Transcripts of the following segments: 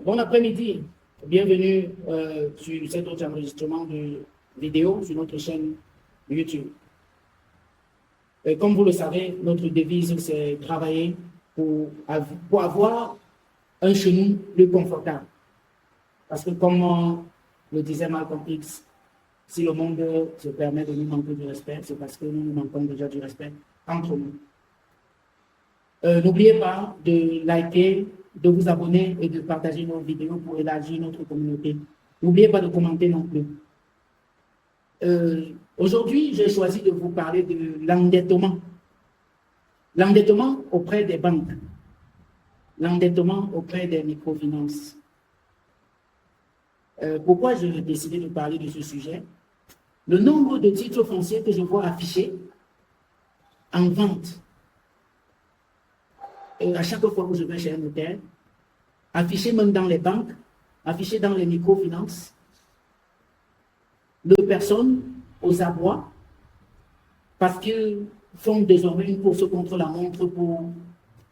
Bon après-midi, bienvenue sur cet autre enregistrement de vidéo sur notre chaîne YouTube. Comme vous le savez, notre devise, c'est travailler pour avoir un chemin plus confortable. Parce que comme le disait Malcolm X, si le monde se permet de nous manquer du respect, c'est parce que nous nous manquons déjà du respect entre nous. N'oubliez pas de liker, de vous abonner et de partager nos vidéos pour élargir notre communauté. N'oubliez pas de commenter non plus. Aujourd'hui, j'ai choisi de vous parler de l'endettement. L'endettement auprès des banques. L'endettement auprès des microfinances. Pourquoi j'ai décidé de parler de ce sujet? Le nombre de titres fonciers que je vois affichés en vente à chaque fois que je vais chez un notaire, affichés même dans les banques, affichés dans les microfinances, de personnes aux abois, parce qu'ils font désormais une course contre la montre pour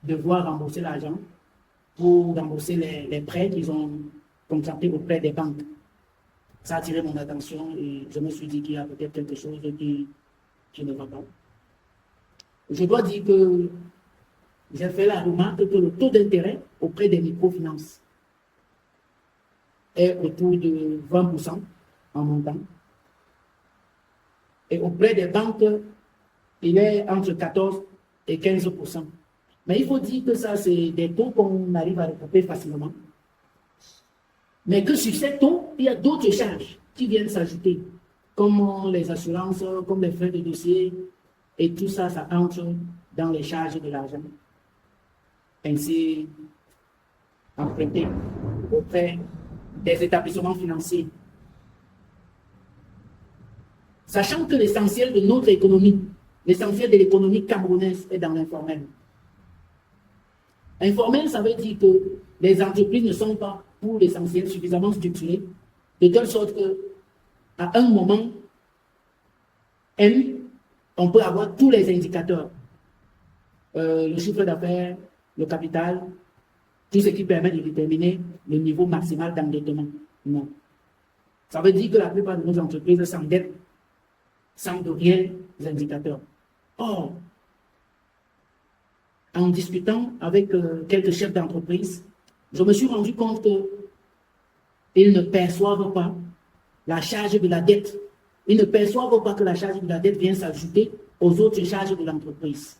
devoir rembourser l'argent, pour rembourser les prêts qu'ils ont contractés auprès des banques. Ça a attiré mon attention et je me suis dit qu'il y a peut-être quelque chose qui ne va pas. Je dois dire que j'ai fait la remarque que le taux d'intérêt auprès des microfinances est autour de 20% en montant. Et auprès des banques, il est entre 14 et 15%. Mais il faut dire que ça, c'est des taux qu'on arrive à recouper facilement. Mais que sur ces taux, il y a d'autres charges qui viennent s'ajouter, comme les assurances, comme les frais de dossier, et tout ça, ça entre dans les charges de l'argent. Ainsi emprunté auprès des établissements financiers. Sachant que l'essentiel de notre économie, l'essentiel de l'économie camerounaise est dans l'informel. Informel, ça veut dire que les entreprises ne sont pas, pour l'essentiel, suffisamment structurées, de telle sorte qu'à un moment N, on peut avoir tous les indicateurs. Le chiffre d'affaires, le capital, tout ce qui permet de déterminer le niveau maximal d'endettement. Non. Ça veut dire que la plupart de nos entreprises s'endettent sans de réels indicateurs. Or, en discutant avec quelques chefs d'entreprise, je me suis rendu compte qu'ils ne perçoivent pas la charge de la dette. Ils ne perçoivent pas que la charge de la dette vient s'ajouter aux autres charges de l'entreprise.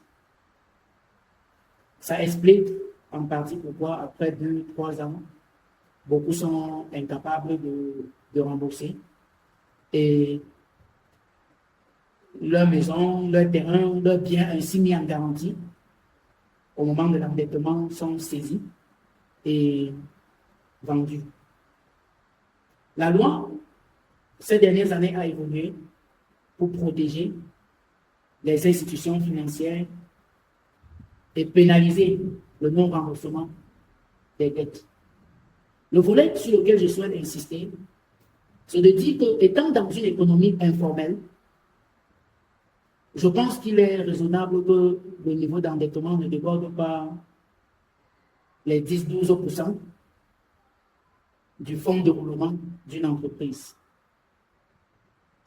Ça explique en partie pourquoi, après 2-3 ans, beaucoup sont incapables de rembourser. Et leur maison, leur terrain, leurs biens ainsi mis en garantie, au moment de l'endettement, sont saisis et vendus. La loi, ces dernières années, a évolué pour protéger les institutions financières et pénaliser le non-remboursement des dettes. Le volet sur lequel je souhaite insister, c'est de dire qu'étant dans une économie informelle, je pense qu'il est raisonnable que le niveau d'endettement ne déborde pas les 10-12% du fonds de roulement d'une entreprise.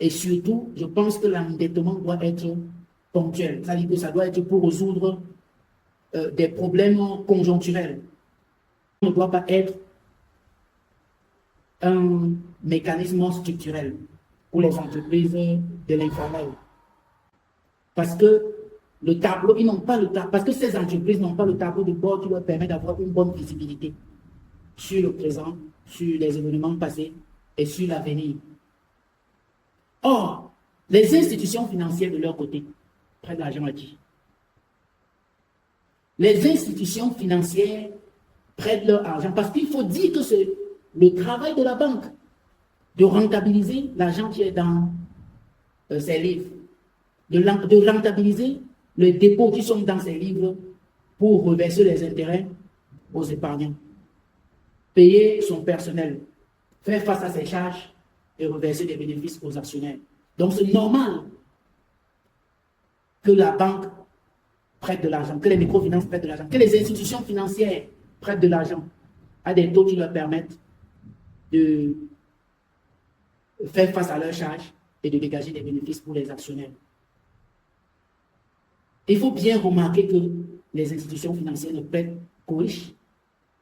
Et surtout, je pense que l'endettement doit être ponctuel. C'est-à-dire que ça doit être pour résoudre des problèmes conjoncturels. Ça ne doit pas être un mécanisme structurel pour les entreprises de l'informel. Parce que le tableau, ils n'ont pas le tableau, parce que ces entreprises n'ont pas le tableau de bord qui leur permet d'avoir une bonne visibilité sur le présent, sur les événements passés et sur l'avenir. Or, les institutions financières de leur côté prennent l'argent à qui? Les institutions financières prêtent leur argent parce qu'il faut dire que c'est le travail de la banque de rentabiliser l'argent qui est dans ses livres, de rentabiliser les dépôts qui sont dans ces livres pour reverser les intérêts aux épargnants, payer son personnel, faire face à ses charges et reverser des bénéfices aux actionnaires. Donc c'est normal que la banque prête de l'argent, que les microfinances prêtent de l'argent, que les institutions financières prêtent de l'argent. à des taux qui leur permettent de faire face à leurs charges et de dégager des bénéfices pour les actionnaires. Il faut bien remarquer que les institutions financières ne prêtent qu'aux riches.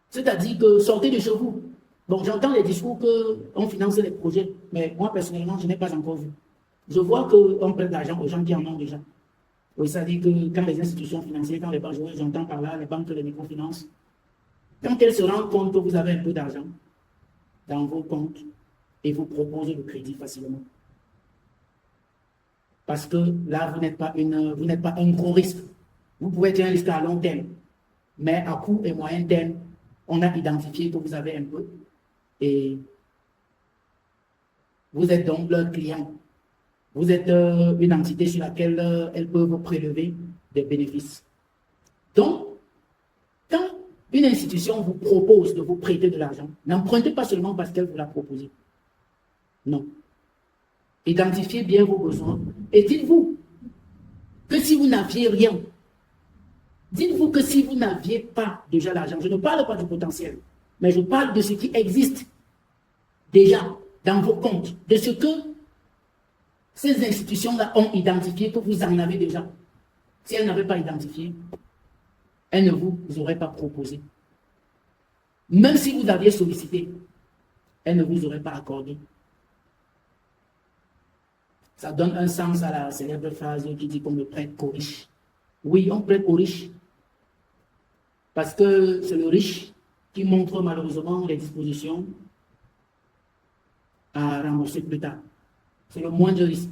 C'est-à-dire que sortez de chez vous. Bon, j'entends les discours qu'on finance les projets, mais moi personnellement, je n'ai pas encore vu. Je vois qu'on prête l'argent aux gens qui en ont déjà. Oui, c'est-à-dire que quand les institutions financières, quand les banques, j'entends par là les banques, les microfinances, quand elles se rendent compte que vous avez un peu d'argent dans vos comptes, et vous proposent le crédit facilement. Parce que là, vous n'êtes pas un gros risque. Vous pouvez être un risque à long terme, mais à court et moyen terme, on a identifié que vous avez un peu et vous êtes donc leur client. Vous êtes une entité sur laquelle elles peuvent prélever des bénéfices. Donc, quand une institution vous propose de vous prêter de l'argent, n'empruntez pas seulement parce qu'elle vous l'a proposé. Non. Identifiez bien vos besoins et dites-vous que si vous n'aviez rien, dites-vous que si vous n'aviez pas déjà l'argent, je ne parle pas du potentiel, mais je parle de ce qui existe déjà dans vos comptes, de ce que ces institutions-là ont identifié que vous en avez déjà. Si elles n'avaient pas identifié, elles ne vous auraient pas proposé. Même si vous aviez sollicité, elles ne vous auraient pas accordé. Ça donne un sens à la célèbre phrase qui dit qu'on ne prête qu'aux riches. Oui, on prête aux riches. Parce que c'est le riche qui montre malheureusement les dispositions à rembourser plus tard. C'est le moindre risque.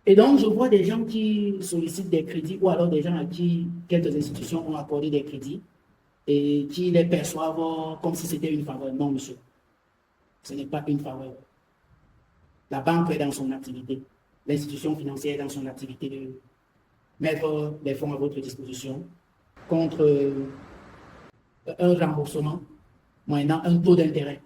Et donc, je vois des gens qui sollicitent des crédits ou alors des gens à qui quelques institutions ont accordé des crédits et qui les perçoivent comme si c'était une faveur. Non, monsieur. Ce n'est pas une faveur. La banque est dans son activité. L'institution financière est dans son activité de mettre des fonds à votre disposition contre un remboursement moyennant un taux d'intérêt.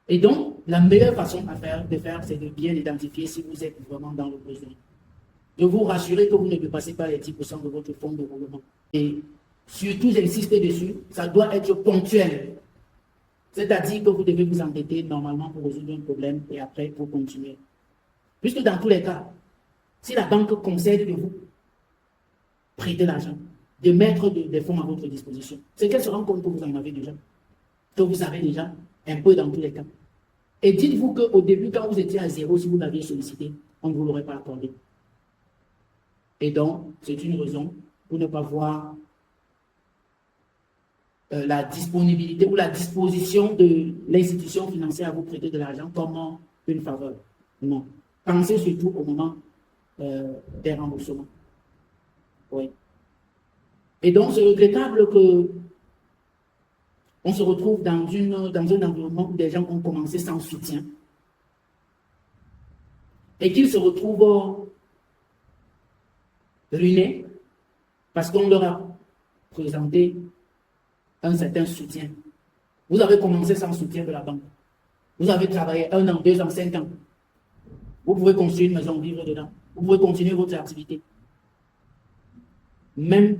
Et donc, la meilleure façon de faire, c'est de bien identifier si vous êtes vraiment dans le besoin. De vous rassurer que vous ne dépassez pas les 10% de votre fonds de roulement. Et surtout, j'insiste dessus, ça doit être ponctuel. C'est-à-dire que vous devez vous endetter normalement pour résoudre un problème et après pour continuer. Puisque dans tous les cas, si la banque conseille de vous prêter l'argent, de mettre des fonds à votre disposition, c'est qu'elle se rend compte que vous en avez déjà, que vous avez déjà un peu dans tous les cas. Et dites-vous qu'au début, quand vous étiez à zéro, si vous l'aviez sollicité, on ne vous l'aurait pas accordé. Et donc, c'est une raison pour ne pas voir la disponibilité ou la disposition de l'institution financière à vous prêter de l'argent comme une faveur. Non. Pensez surtout au moment des remboursements. Oui. Et donc, c'est regrettable que on se retrouve dans un environnement où des gens ont commencé sans soutien et qu'ils se retrouvent ruinés parce qu'on leur a présenté un certain soutien. Vous avez commencé sans soutien de la banque. Vous avez travaillé 1 an, 2 ans, 5 ans. Vous pouvez construire une maison, vivre dedans. Vous pouvez continuer votre activité. Même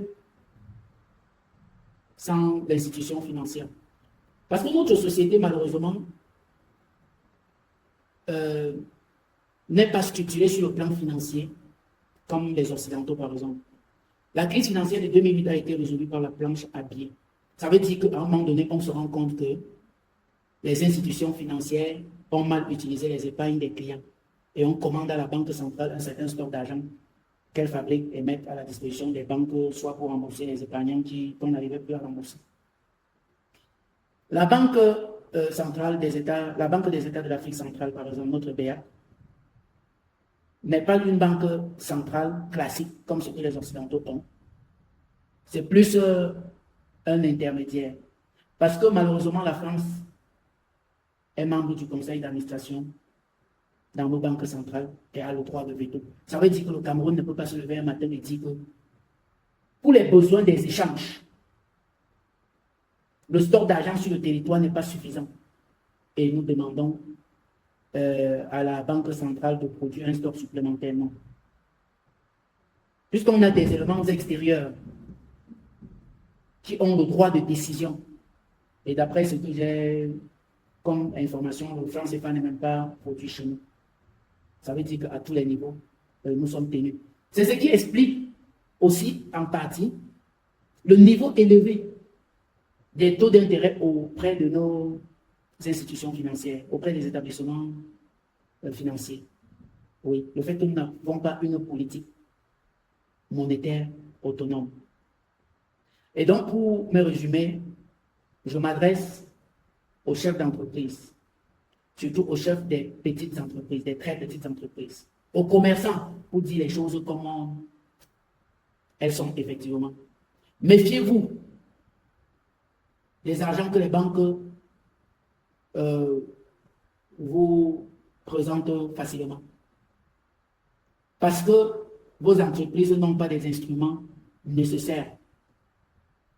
sans l'institution financière. Parce que notre société, malheureusement, n'est pas structurée sur le plan financier, comme les Occidentaux, par exemple. La crise financière de 2008 a été résolue par la planche à billets. Ça veut dire qu'à un moment donné, on se rend compte que les institutions financières ont mal utilisé les épargnes des clients. Et on commande à la Banque centrale un certain stock d'argent qu'elle fabrique et met à la disposition des banques, soit pour rembourser les épargnants qu'on n'arrivait plus à rembourser. La Banque centrale des États, la Banque des États de l'Afrique centrale, par exemple, notre BA, n'est pas une banque centrale classique comme ce que les Occidentaux ont. C'est plus un intermédiaire. Parce que malheureusement, la France est membre du conseil d'administration dans nos banques centrales et a le droit de veto. Ça veut dire que le Cameroun ne peut pas se lever un matin et dire que pour les besoins des échanges, le stock d'argent sur le territoire n'est pas suffisant. Et nous demandons à la Banque centrale de produire un stock supplémentairement. Puisqu'on a des éléments extérieurs qui ont le droit de décision. Et d'après ce que j'ai comme information, le franc CFA n'est même pas produit chez nous. Ça veut dire qu'à tous les niveaux, nous sommes tenus. C'est ce qui explique aussi, en partie, le niveau élevé des taux d'intérêt auprès de nos institutions financières, auprès des établissements financiers. Oui, le fait que nous n'avons pas une politique monétaire autonome. Et donc, pour me résumer, je m'adresse aux chefs d'entreprise, surtout aux chefs des petites entreprises, des très petites entreprises, aux commerçants, pour dire les choses comme elles sont effectivement. Méfiez-vous des argents que les banques vous présentent facilement. Parce que vos entreprises n'ont pas des instruments nécessaires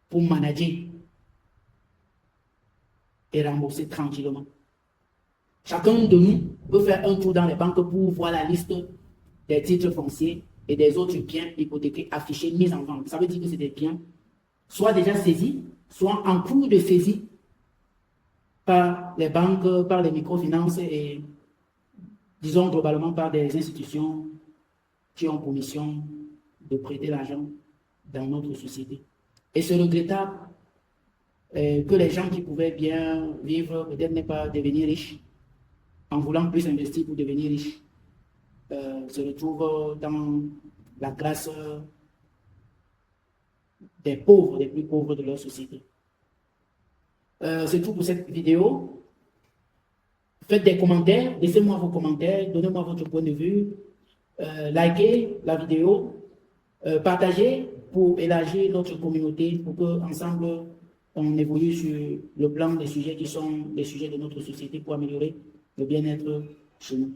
pour manager et rembourser tranquillement. Chacun de nous peut faire un tour dans les banques pour voir la liste des titres fonciers et des autres biens hypothéqués affichés, mis en vente. Ça veut dire que c'est des biens soit déjà saisis, soit en cours de saisie par les banques, par les microfinances et, disons globalement, par des institutions qui ont pour mission de prêter l'argent dans notre société. Et c'est regrettable que les gens qui pouvaient bien vivre, peut-être ne pas devenir riches, en voulant plus investir pour devenir riches, se retrouvent dans la classe des pauvres, des plus pauvres de leur société. C'est tout pour cette vidéo. Faites des commentaires, laissez-moi vos commentaires, donnez-moi votre point de vue, likez la vidéo, partagez pour élargir notre communauté, pour qu'ensemble on évolue sur le plan des sujets qui sont les sujets de notre société pour améliorer le bien-être chez nous.